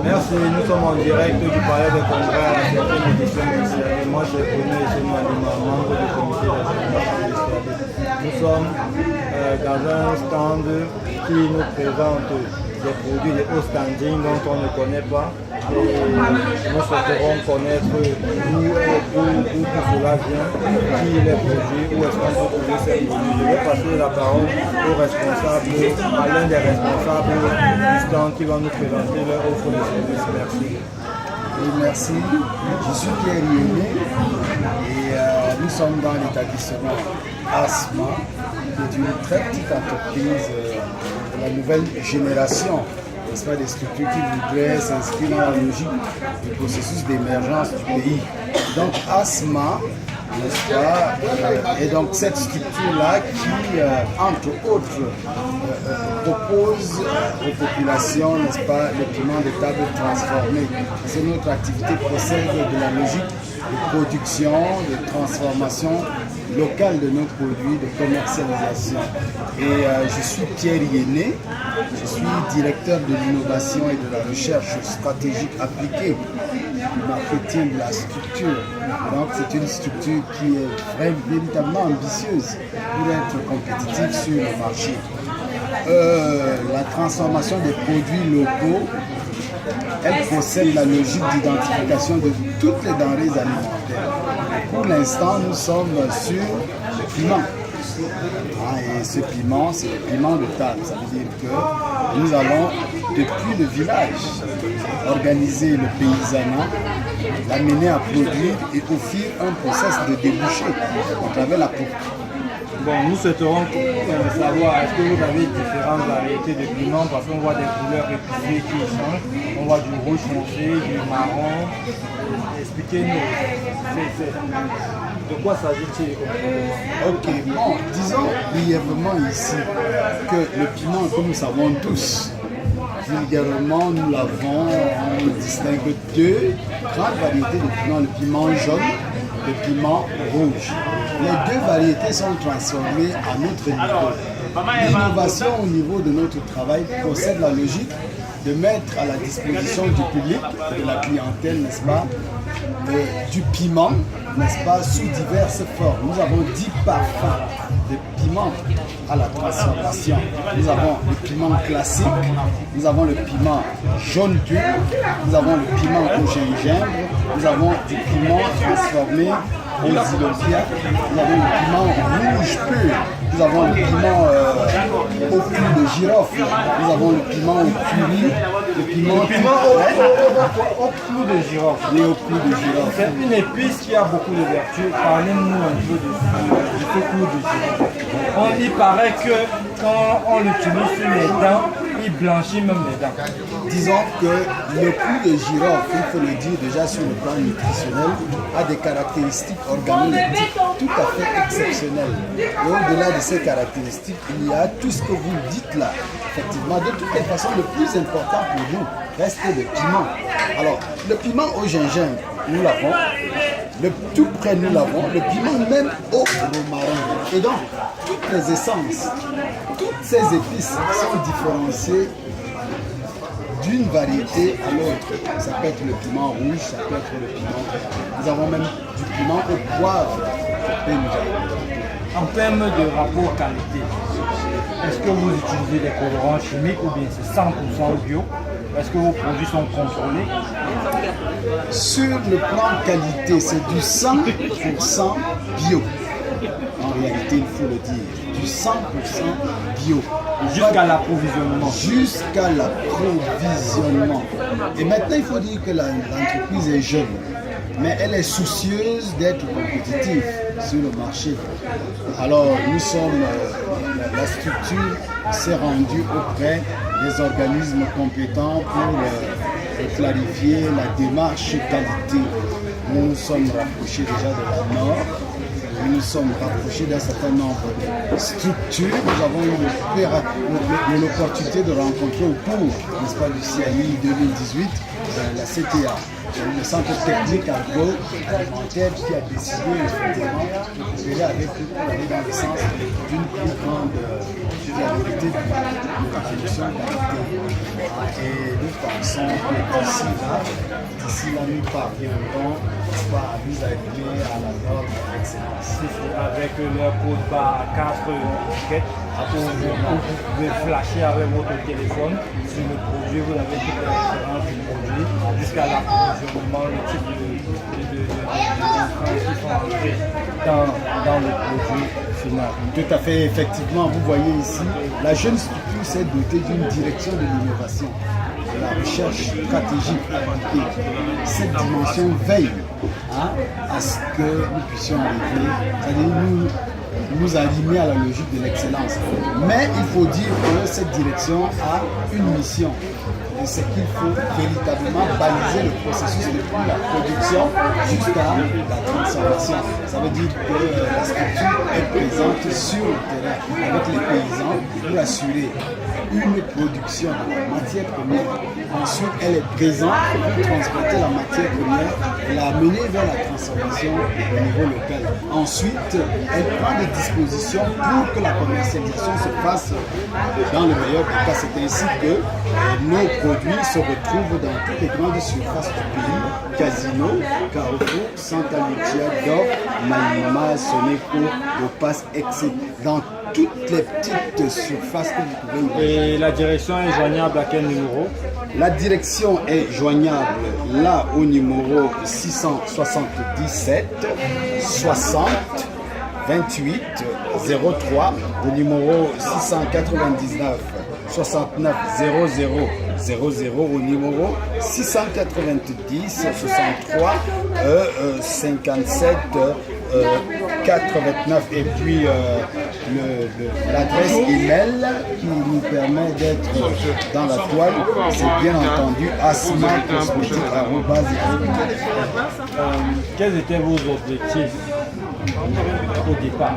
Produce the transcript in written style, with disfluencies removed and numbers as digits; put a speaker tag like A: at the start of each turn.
A: Merci, nous sommes en direct du Palais des Congrès à la 7e édition du CIAD. Moi, c'est Bruno et c'est membre du comité d'organisation du CIAD. Nous sommes dans un stand qui nous présente des produits de haut standing dont on ne connaît pas. Et nous souhaiterons connaître d'où cela vient, qui les produit, où est-ce qu'on peut trouver ces produits. Je vais passer la parole au responsable, à l'un des responsables du stand qui va nous présenter leur offre de service. Merci.
B: Oui, merci. Je suis Pierre Yéné et nous sommes dans l'établissement ASMA, qui est une très petite entreprise de la nouvelle génération. Ce sont des structures qui voudraient s'inscrire dans la logique du processus d'émergence du pays. Donc ASMA, n'est-ce pas, et donc cette structure-là qui, entre autres, propose aux populations, n'est-ce pas, le piment de table transformé. C'est notre activité procède de la logique de production, de transformation locale de nos produits, de commercialisation. Et je suis Pierre Yéné, je suis directeur de l'innovation et de la recherche stratégique appliquée du marketing de la structure. Donc c'est une structure qui est véritablement ambitieuse pour être compétitive sur le marché. La transformation des produits locaux, elle possède la logique d'identification de toutes les denrées alimentaires. Pour l'instant, nous sommes sur le piment. Et ce piment, c'est le piment de table. Ça veut dire que nous allons, depuis le village, organiser le paysanat, l'amener à produire et offrir un processus de débouché à travers la production.
A: Bon, nous souhaiterons savoir, est-ce que vous avez différentes variétés de piments, parce qu'on voit des couleurs épicées qui changent, on voit du rouge foncé, du marron. Expliquez-nous, de quoi s'agit-il?
B: Ok, bon, disons brièvement ici que le piment, comme nous savons tous, vulgairement nous l'avons, on distingue deux grandes variétés de piment, le piment jaune, le piment rouge. Les deux variétés sont transformées à notre niveau. L'innovation au niveau de notre travail possède la logique de mettre à la disposition du public, de la clientèle, n'est-ce pas, du piment, n'est-ce pas, sous diverses formes. Nous avons 10 parfums de piment à la transformation. Nous avons le piment classique, nous avons le piment jaune pur, nous avons le piment au gingembre, nous avons du piment transformé aux Zylopia, nous avons le piment rouge pur, nous avons le piment au clou de girofle, nous avons le piment au curry, le piment
A: au clou de girofle.
B: Et au clou de girofle.
A: C'est une épice qui a beaucoup de vertus. Parlez-nous un peu de ce clou de girofle. Il paraît que quand on l'utilise sur les dents, il blanchit même les dents.
B: Disons que le clou de girofle, il faut le dire déjà sur le plan nutritionnel, a des caractéristiques organoleptiques tout à fait exceptionnelles. Et au-delà de ces caractéristiques, il y a tout ce que vous dites là. Effectivement, de toutes les façons, le plus important pour nous reste le piment. Alors, le piment au gingembre, nous l'avons. Le tout près, nous l'avons. Le piment même au romarin. Et donc, toutes les essences, toutes ces épices sont différenciées d'une variété à l'autre. Ça peut être le piment rouge, ça peut être le piment vert. Nous avons même du piment au poivre.
A: En termes de rapport qualité, est-ce que vous utilisez des colorants chimiques ou bien c'est 100% bio? Est-ce que vos produits sont contrôlés?
B: Sur le plan qualité, c'est du 100% bio. En réalité, il faut le dire, du 100% bio.
A: Jusqu'à l'approvisionnement.
B: Jusqu'à l'approvisionnement. Et maintenant, il faut dire que l'entreprise est jeune, mais elle est soucieuse d'être compétitive sur le marché. Alors, nous sommes, la structure s'est rendue auprès des organismes compétents pour clarifier la démarche qualité. Nous nous sommes rapprochés déjà de la Nord. Nous nous sommes rapprochés d'un certain nombre de structures. Nous avons eu l'opportunité de rencontrer au cours, n'est-ce pas, du CII 2018, la CTA, le Centre technique agroalimentaire qui a décidé effectivement de coopérer avec nous pour aller dans le sens d'une plus grande fiabilité de la production qualité. pensons que d'ici là, nous parviendrons à nous arriver à la norme d'excellence.
A: Avec leur code barre 4 étiquettes, après vous pouvez flasher avec votre téléphone sur le produit, vous avez toute la référence du produit jusqu'à l'approvisionnement, le type de qui sont entrés dans le produit final.
B: Tout à fait, effectivement, vous voyez ici, la jeune structure s'est dotée d'une direction de l'innovation, de la recherche stratégique appliquée. Cette dimension veille à ce que nous puissions arriver, c'est-à-dire nous arrimer à la logique de l'excellence. Mais il faut dire que cette direction a une mission. Et c'est qu'il faut véritablement baliser le processus depuis la production jusqu'à la transformation. Ça veut dire que la structure est présente sur le terrain avec les paysans pour assurer une production de la matière première. Ensuite, elle est présente pour transporter la matière première et la mener vers la transformation au niveau local. Ensuite, elle prend des dispositions pour que la commercialisation se fasse dans le meilleur des cas. C'est ainsi que nos produits se retrouvent dans toutes les grandes surfaces du pays, Casino, Carrefour, Santa Lucia, Dor, Malima, Soneco, Lopas, etc. Dans toutes les petites surfaces que vous pouvez imaginer.
A: Et la direction est joignable à quel numéro?
B: La direction est joignable là au numéro 677 60 28 03, au numéro 699 69 00 00, au numéro 690 63 57 89, et puis l'adresse email qui nous permet d'être dans la toile, c'est bien entendu asma.cosmétique@.
A: Quels étaient vos objectifs au départ?